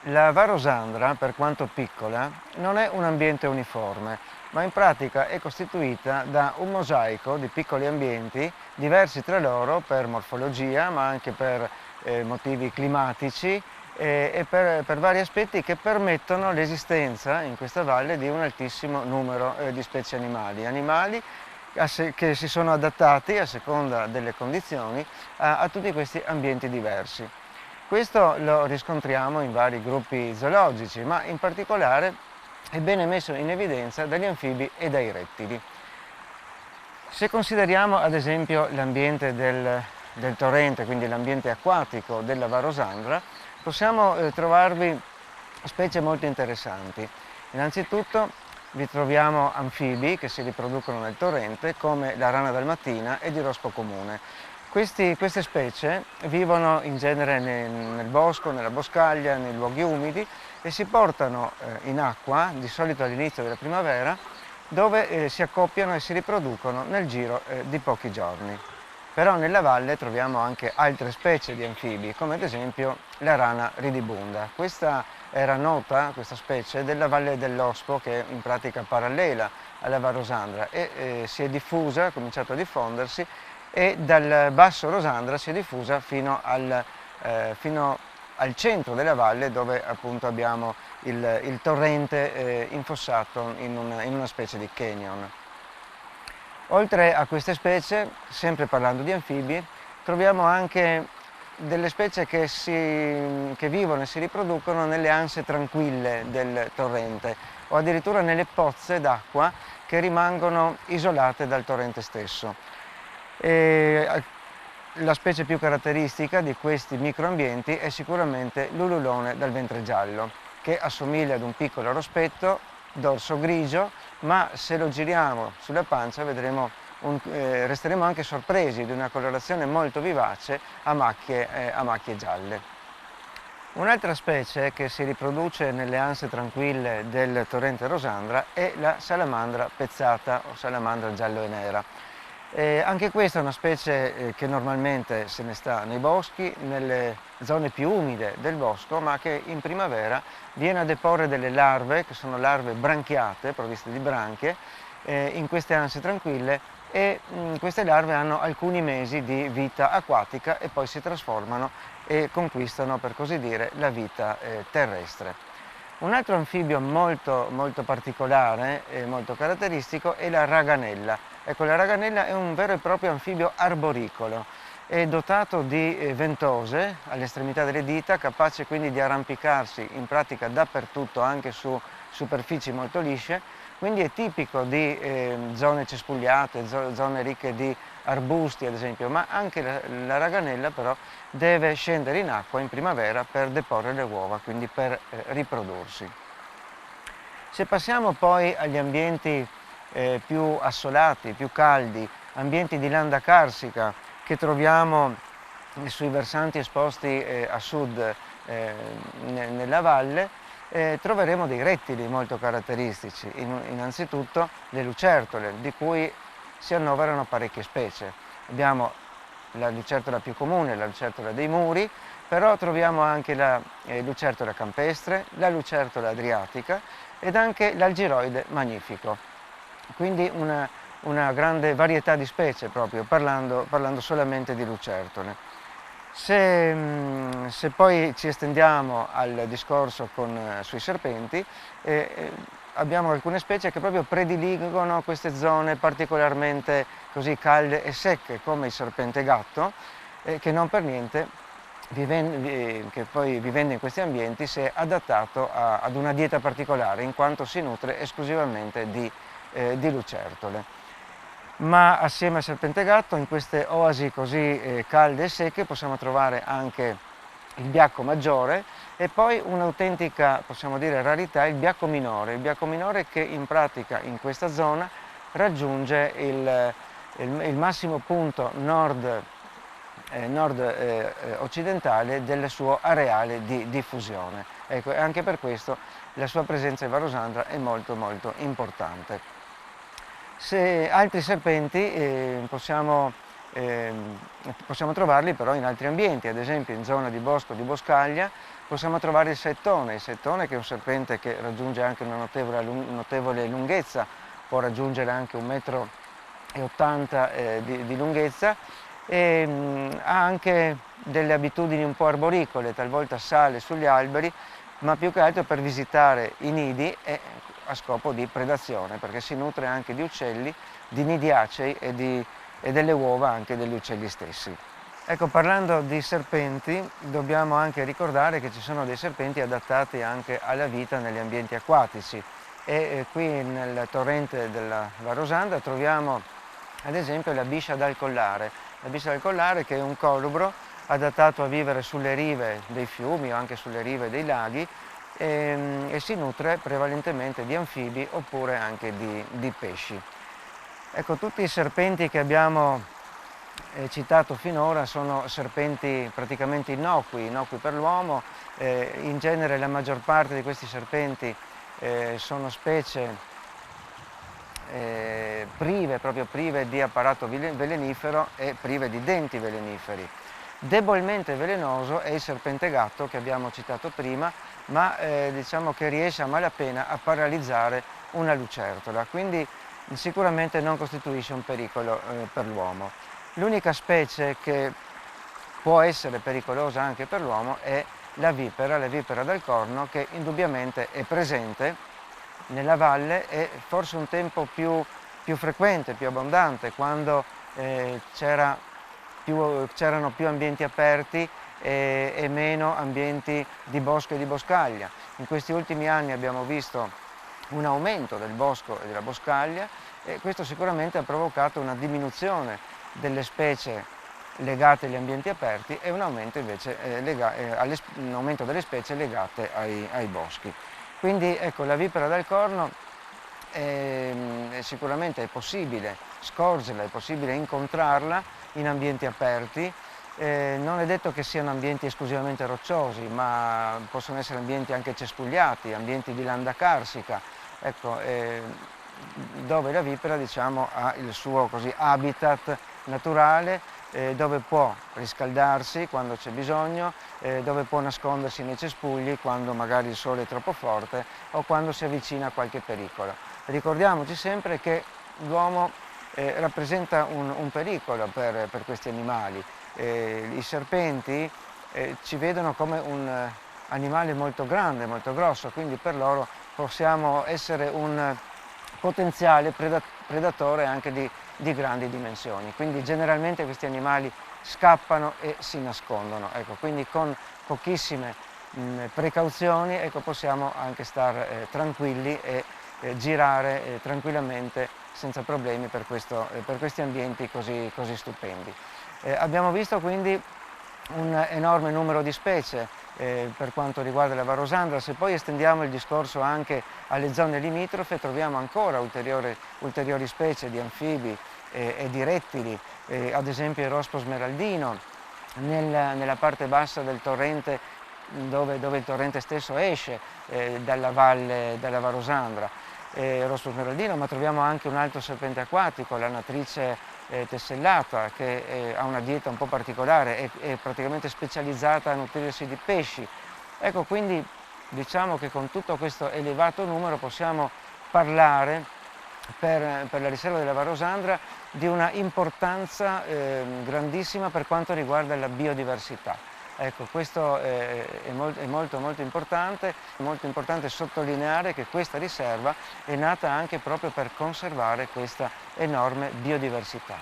La Varosandra, per quanto piccola, non è un ambiente uniforme, ma in pratica è costituita da un mosaico di piccoli ambienti diversi tra loro per morfologia, ma anche per motivi climatici e per vari aspetti che permettono l'esistenza in questa valle di un altissimo numero di specie animali che si sono adattati a seconda delle condizioni a tutti questi ambienti diversi. Questo lo riscontriamo in vari gruppi zoologici, ma in particolare è bene messo in evidenza dagli anfibi e dai rettili. Se consideriamo ad esempio l'ambiente del torrente, quindi l'ambiente acquatico della Varosandra, possiamo trovarvi specie molto interessanti. Innanzitutto vi troviamo anfibi che si riproducono nel torrente, come la rana dalmatina ed il rospo comune. Queste specie vivono in genere nel bosco, nella boscaglia, nei luoghi umidi e si portano in acqua, di solito all'inizio della primavera, dove si accoppiano e si riproducono nel giro di pochi giorni. Però nella valle troviamo anche altre specie di anfibi, come ad esempio la rana ridibunda. Questa era nota, questa specie, della valle dell'Ospo, che è in pratica parallela alla Varosandra, e si è diffusa, ha cominciato a diffondersi, e dal basso Rosandra si è diffusa fino al centro della valle, dove appunto abbiamo il torrente infossato in una specie di canyon. Oltre a queste specie, sempre parlando di anfibi, troviamo anche delle specie che vivono e si riproducono nelle anse tranquille del torrente o addirittura nelle pozze d'acqua che rimangono isolate dal torrente stesso. La specie più caratteristica di questi microambienti è sicuramente l'ululone dal ventre giallo, che assomiglia ad un piccolo rospetto, dorso grigio, ma se lo giriamo sulla pancia resteremo anche sorpresi di una colorazione molto vivace a macchie gialle. Un'altra specie che si riproduce nelle anse tranquille del torrente Rosandra è la salamandra pezzata o salamandra giallo e nera. Anche questa è una specie che normalmente se ne sta nei boschi, nelle zone più umide del bosco, ma che in primavera viene a deporre delle larve, che sono larve branchiate, provviste di branchie, in queste anse tranquille, e queste larve hanno alcuni mesi di vita acquatica e poi si trasformano e conquistano, per così dire, la vita terrestre. Un altro anfibio molto particolare e molto caratteristico è la raganella. Ecco, la raganella è un vero e proprio anfibio arboricolo, è dotato di ventose all'estremità delle dita, capace quindi di arrampicarsi in pratica dappertutto, anche su superfici molto lisce, quindi è tipico di zone cespugliate, zone ricche di arbusti ad esempio, ma anche la raganella però deve scendere in acqua in primavera per deporre le uova, quindi per riprodursi. Se passiamo poi agli ambienti più assolati, più caldi, ambienti di landa carsica che troviamo sui versanti esposti a sud nella valle, troveremo dei rettili molto caratteristici, innanzitutto le lucertole, di cui si annoverano parecchie specie. Abbiamo la lucertola più comune, la lucertola dei muri, però troviamo anche la lucertola campestre, la lucertola adriatica ed anche l'algiroide magnifico. Quindi una grande varietà di specie, proprio parlando solamente di lucertole. Se poi ci estendiamo al discorso sui serpenti, abbiamo alcune specie che proprio prediligono queste zone particolarmente così calde e secche, come il serpente gatto, che non per niente, che poi vivendo in questi ambienti, si è adattato ad una dieta particolare, in quanto si nutre esclusivamente di lucertole. Ma assieme al serpente gatto, in queste oasi così calde e secche, possiamo trovare anche il biacco maggiore e poi un'autentica, possiamo dire, rarità, il biacco minore che in pratica in questa zona raggiunge il massimo punto nord occidentale del suo areale di diffusione. Ecco, e anche per questo la sua presenza in Varosandra è molto importante. Altri serpenti possiamo trovarli però in altri ambienti, ad esempio in zona di bosco, di boscaglia, Possiamo trovare il settone che è un serpente che raggiunge anche una notevole lunghezza, può raggiungere anche 1,80 m di lunghezza, e ha anche delle abitudini un po' arboricole, talvolta sale sugli alberi, ma più che altro per visitare i nidi e a scopo di predazione, perché si nutre anche di uccelli, di nidi acei e delle uova anche degli uccelli stessi. Ecco, parlando di serpenti, dobbiamo anche ricordare che ci sono dei serpenti adattati anche alla vita negli ambienti acquatici, e qui nel torrente della Varosandra troviamo ad esempio la biscia dal collare. La biscia dal collare, che è un colubro adattato a vivere sulle rive dei fiumi o anche sulle rive dei laghi, e si nutre prevalentemente di anfibi oppure anche di pesci. Ecco, tutti i serpenti che abbiamo citato finora sono serpenti praticamente innocui per l'uomo. In genere la maggior parte di questi serpenti sono specie proprio prive di apparato velenifero e prive di denti veleniferi. Debolmente velenoso è il serpente gatto che abbiamo citato prima, ma diciamo che riesce a malapena a paralizzare una lucertola, quindi sicuramente non costituisce un pericolo per l'uomo. L'unica specie che può essere pericolosa anche per l'uomo è la vipera dal corno, che indubbiamente è presente nella valle e forse un tempo più frequente, più abbondante, quando c'erano più ambienti aperti e meno ambienti di bosco e di boscaglia. In questi ultimi anni abbiamo visto un aumento del bosco e della boscaglia, e questo sicuramente ha provocato una diminuzione delle specie legate agli ambienti aperti e un aumento invece un aumento delle specie legate ai boschi. Quindi ecco, la vipera dal corno sicuramente è possibile scorgerla, è possibile incontrarla in ambienti aperti. Non è detto che siano ambienti esclusivamente rocciosi, ma possono essere ambienti anche cespugliati, ambienti di landa carsica, ecco, dove la vipera, diciamo, ha il suo così habitat naturale, dove può riscaldarsi quando c'è bisogno, dove può nascondersi nei cespugli quando magari il sole è troppo forte o quando si avvicina a qualche pericolo. Ricordiamoci sempre che l'uomo rappresenta un pericolo per questi animali. I serpenti ci vedono come un animale molto grande, molto grosso, quindi per loro possiamo essere un potenziale predatore anche di grandi dimensioni. Quindi generalmente questi animali scappano e si nascondono. Ecco, quindi con pochissime precauzioni, ecco, possiamo anche stare tranquilli e girare tranquillamente senza problemi per questi ambienti così stupendi. Abbiamo visto quindi un enorme numero di specie per quanto riguarda la Varosandra. Se poi estendiamo il discorso anche alle zone limitrofe, troviamo ancora ulteriori specie di anfibi e di rettili, ad esempio il rospo smeraldino nella parte bassa del torrente dove il torrente stesso esce dalla valle della Varosandra, rospo smeraldino, ma troviamo anche un altro serpente acquatico, l'anatrice tessellata, che ha una dieta un po' particolare, è praticamente specializzata a nutrirsi di pesci. Ecco, quindi diciamo che con tutto questo elevato numero possiamo parlare per la riserva della Varosandra di una importanza grandissima per quanto riguarda la biodiversità. Ecco, questo è molto importante sottolineare che questa riserva è nata anche proprio per conservare questa enorme biodiversità.